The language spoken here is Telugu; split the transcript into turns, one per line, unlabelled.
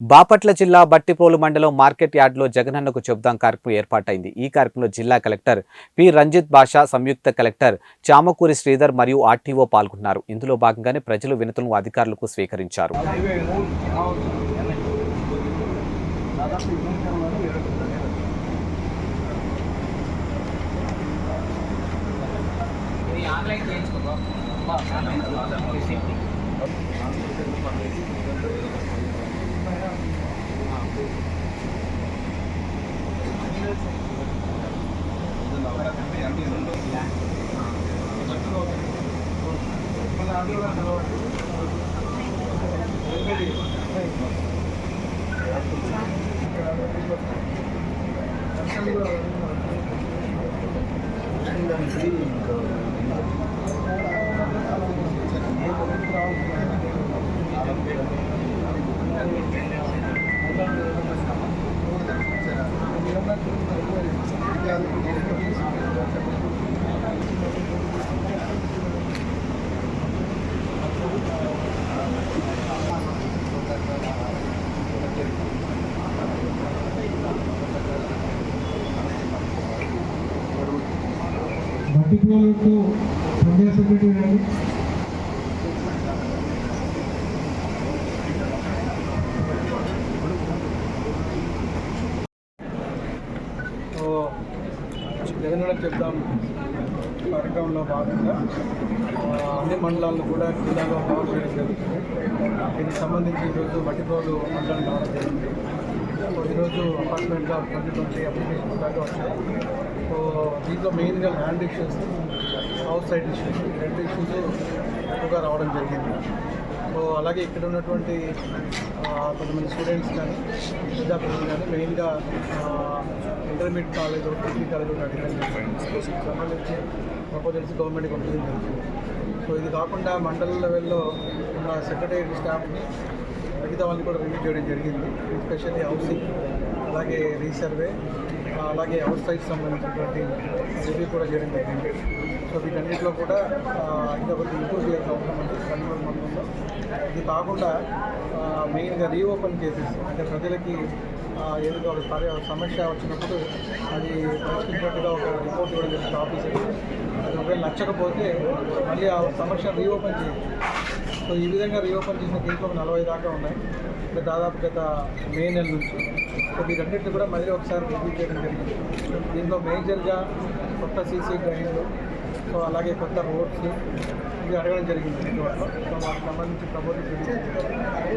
బాపట్ల జిల్లా బట్టిప్రోలు మండలం మార్కెట్ యార్డులో జగనన్నకు చెబుదాం కార్యక్రమం ఏర్పాటైంది. ఈ కార్యక్రమంలో జిల్లా కలెక్టర్ పి రంజిత్ బాషా, సంయుక్త కలెక్టర్ చామకూరి శ్రీధర్ మరియు ఆర్టీఓ పాల్గొన్నారు. ఇందులో భాగంగానే ప్రజలు వినతులను అధికారులకు స్వీకరించారు.
బట్టిప్రోలుకు పంచాయత్ సెక్రటరీ గారు,
జగనన్నకు చెప్దాం కార్యక్రమంలో భాగంగా అన్ని మండలాలను కూడా జిల్లాలో కవర్ చేయడం జరుగుతుంది. దీనికి సంబంధించి ఈరోజు బట్టిప్రోలు మండలం రావడం జరిగింది. సో ఈరోజు అపార్ట్మెంట్గా 2020 అప్లికేషన్స్ దాకా వచ్చాయి. సో దీంట్లో మెయిన్గా land issues, house side issues, రెండు ఇష్యూస్ ఎక్కువగా రావడం జరిగింది. సో అలాగే ఇక్కడ ఉన్నటువంటి కొంతమంది స్టూడెంట్స్ కానీ విద్యార్థులు కానీ మెయిన్గా ఇంటర్మీడియట్ కాలేజ్, డిగ్రీ కాలేజ్ సంబంధించి ప్రపోజల్స్ గవర్నమెంట్కి పంపించడం జరుగుతుంది. సో ఇది కాకుండా మండల లెవెల్లో ఉన్న సెక్రటరీ స్టాఫ్ని మిగతా వాళ్ళని కూడా రివ్యూ చేయడం జరిగింది. ఎస్పెషల్లీ హౌసింగ్, అలాగే రీసర్వే, అలాగే హౌస్ సైట్ సంబంధించినటువంటి రివ్యూ కూడా చేయడం జరిగింది. సో వీటన్నిటిలో కూడా ఇంకా కొంచెం ఇంప్రూవ్ చేయాల్సిన అవసరం ఉంది కన్వర్ మండలంలో. ఇది కాకుండా మెయిన్గా రీఓపెన్ కేసెస్, అంటే ప్రజలకి ఏదో ఒక సమస్య వచ్చినప్పుడు అది పరిష్కరించినట్టుగా ఒక రిపోర్ట్ ఇవ్వడం జరుగుతుంది ఆఫీసర్కి. అది ఒకవేళ నచ్చకపోతే మళ్ళీ ఆ సమస్య రీఓపెన్ చేయొచ్చు. సో ఈ విధంగా రీఓపెన్ చేసిన కేసులు 40 దాకా ఉన్నాయి, దాదాపు గత మే నెల నుంచి. సో వీటన్నిటిని కూడా మళ్ళీ ఒకసారి రివ్యూ చేయడం జరిగింది. దీంట్లో మేజర్గా కొత్త సీసీ డ్రైన్లు, సో అలాగే కొత్త రోడ్స్ ఇవి అడగడం జరిగింది. సో వాటికి సంబంధించి ప్రపోజల్స్